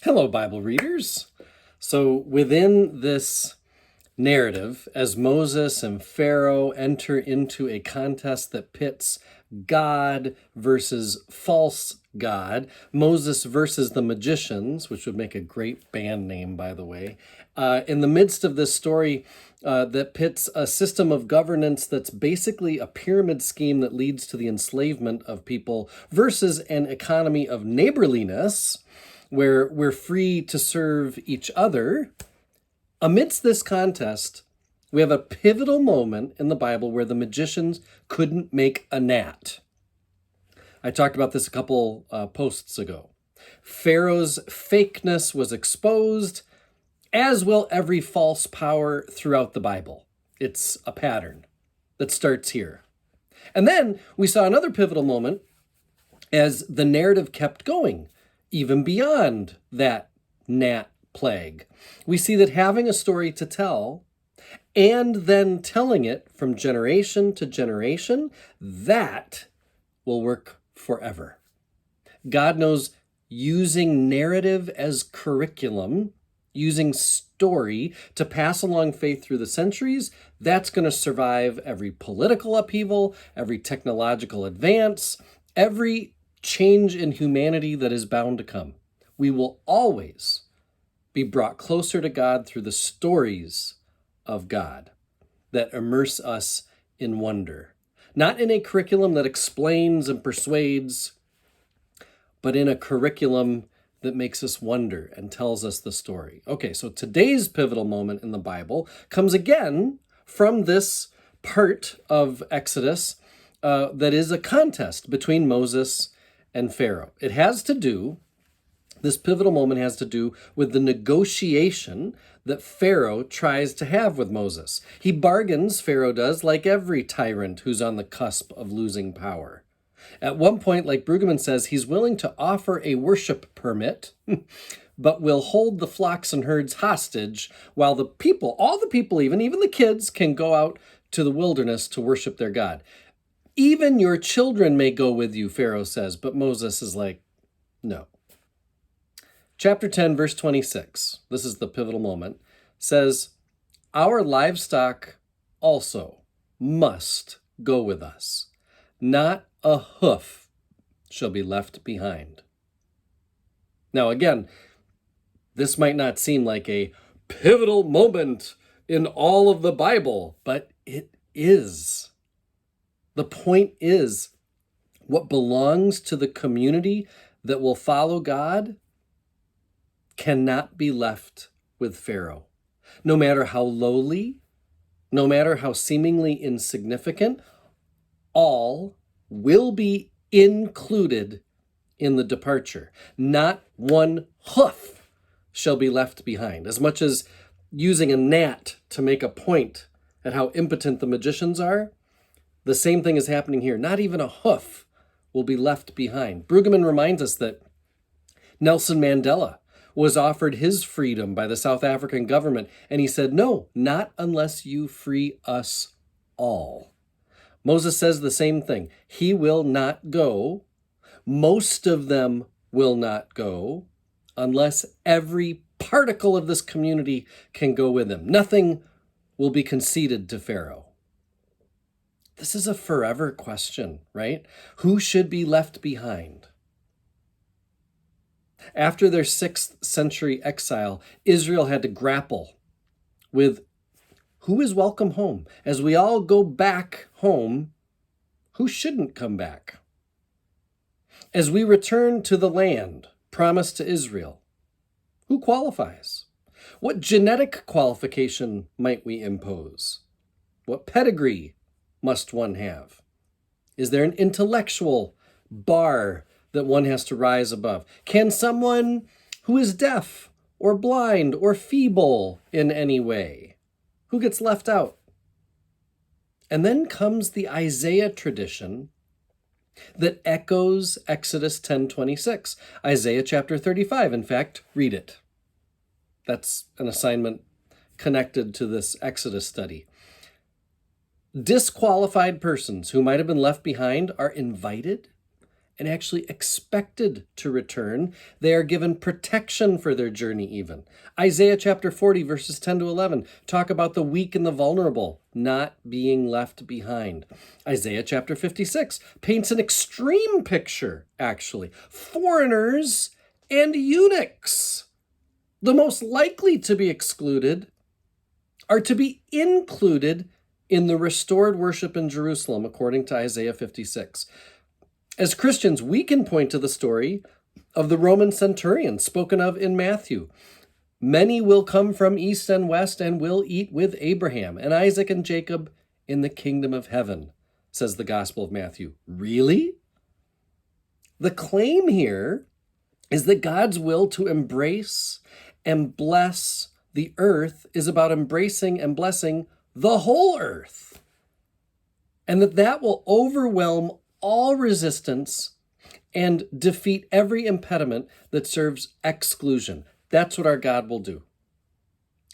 Hello, Bible readers. So within this narrative, as Moses and Pharaoh enter into a contest that pits God versus false God, Moses versus the magicians, which would make a great band name, by the way, in the midst of this story that pits a system of governance that's basically a pyramid scheme that leads to the enslavement of people versus an economy of neighborliness where we're free to serve each other. Amidst this contest, we have a pivotal moment in the Bible where the magicians couldn't make a gnat. I talked about this a couple posts ago. Pharaoh's fakeness was exposed, as will every false power throughout the Bible. It's a pattern that starts here. And then we saw another pivotal moment as the narrative kept going, even beyond that gnat plague. We see that having a story to tell and then telling it from generation to generation, that will work forever. God knows using narrative as curriculum, using story to pass along faith through the centuries, that's going to survive every political upheaval, every technological advance, every change in humanity that is bound to come. We will always be brought closer to God through the stories of God that immerse us in wonder. Not in a curriculum that explains and persuades, but in a curriculum that makes us wonder and tells us the story. Okay, so today's pivotal moment in the Bible comes again from this part of Exodus that is a contest between Moses and Pharaoh. This pivotal moment has to do with the negotiation that Pharaoh tries to have with Moses. He bargains, Pharaoh does, like every tyrant who's on the cusp of losing power. At one point, like Brueggemann says, he's willing to offer a worship permit, but will hold the flocks and herds hostage while the people, all the people even the kids, can go out to the wilderness to worship their God. Even your children may go with you, Pharaoh says, but Moses is like, no. Chapter 10, verse 26, this is the pivotal moment, says, "Our livestock also must go with us. Not a hoof shall be left behind." Now again, this might not seem like a pivotal moment in all of the Bible, but it is. The point is, what belongs to the community that will follow God cannot be left with Pharaoh. No matter how lowly, no matter how seemingly insignificant, all will be included in the departure. Not one hoof shall be left behind. As much as using a gnat to make a point at how impotent the magicians are, the same thing is happening here. Not even a hoof will be left behind. Brueggemann reminds us that Nelson Mandela was offered his freedom by the South African government, and he said, no, not unless you free us all. Moses says the same thing. He will not go. Most of them will not go unless every particle of this community can go with him. Nothing will be conceded to Pharaoh. This is a forever question, right? Who should be left behind? After their 6th century exile, Israel had to grapple with who is welcome home. As we all go back home, who shouldn't come back? As we return to the land promised to Israel, who qualifies? What genetic qualification might we impose? What pedigree must one have? Is there an intellectual bar that one has to rise above? Can someone who is deaf or blind or feeble in any way, who gets left out? And then comes the Isaiah tradition that echoes Exodus 10:26, Isaiah chapter 35. In fact, read it. That's an assignment connected to this Exodus study. Disqualified persons who might have been left behind are invited and actually expected to return. They are given protection for their journey even. Isaiah chapter 40, verses 10 to 11, talk about the weak and the vulnerable not being left behind. Isaiah chapter 56 paints an extreme picture, actually. Foreigners and eunuchs, the most likely to be excluded, are to be included in the restored worship in Jerusalem, according to Isaiah 56. As Christians, we can point to the story of the Roman centurion spoken of in Matthew. Many will come from east and west and will eat with Abraham and Isaac and Jacob in the kingdom of heaven, says the Gospel of Matthew. Really? The claim here is that God's will to embrace and bless the earth is about embracing and blessing the whole earth, and that will overwhelm all resistance and defeat every impediment that serves exclusion. That's what our God will do.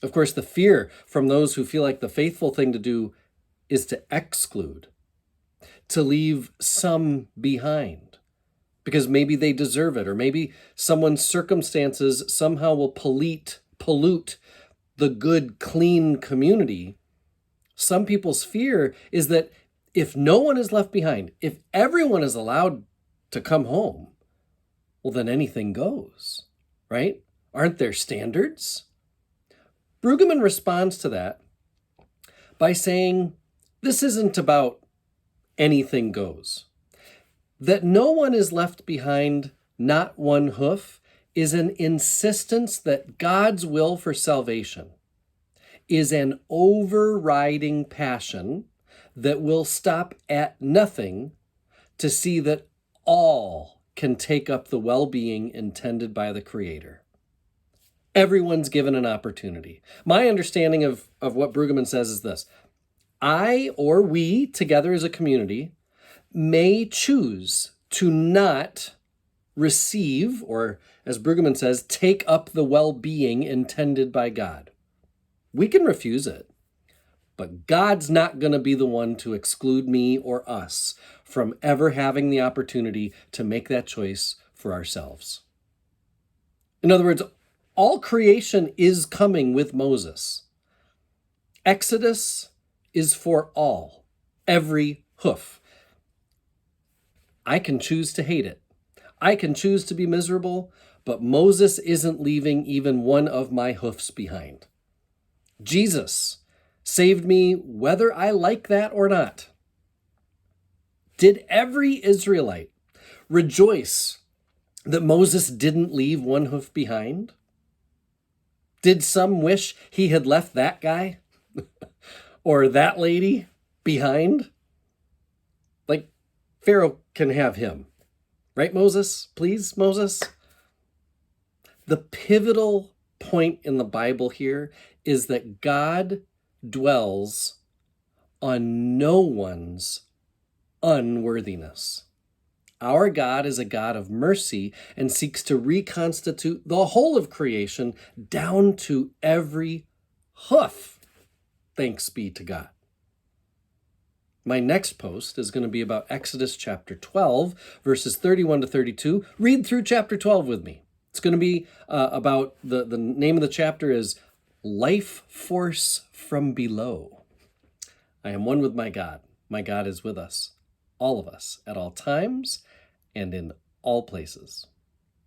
Of course, the fear from those who feel like the faithful thing to do is to exclude, to leave some behind, because maybe they deserve it, or maybe someone's circumstances somehow will pollute the good, clean community. Some people's fear is that if no one is left behind, if everyone is allowed to come home, well, then anything goes, right? Aren't there standards? Brueggemann responds to that by saying, this isn't about anything goes. That no one is left behind, not one hoof, is an insistence that God's will for salvation is an overriding passion that will stop at nothing to see that all can take up the well-being intended by the Creator. Everyone's given an opportunity. My understanding of what Brueggemann says is this: I, or we, together as a community, may choose to not receive, or as Brueggemann says, take up the well-being intended by God. We can refuse it, but God's not going to be the one to exclude me or us from ever having the opportunity to make that choice for ourselves. In other words, all creation is coming with Moses. Exodus is for all, every hoof. I can choose to hate it. I can choose to be miserable, but Moses isn't leaving even one of my hoofs behind. Jesus saved me whether I like that or not. Did every Israelite rejoice that Moses didn't leave one hoof behind? Did some wish he had left that guy or that lady behind? Like, Pharaoh can have him. Right, Moses? Please, Moses? The pivotal point in the Bible here is that God dwells on no one's unworthiness. Our God is a God of mercy and seeks to reconstitute the whole of creation down to every hoof. Thanks be to God. My next post is going to be about Exodus chapter 12, verses 31 to 32. Read through chapter 12 with me. It's going to be about, the name of the chapter is Life Force from Below. I am one with my God. My God is with us, all of us, at all times and in all places.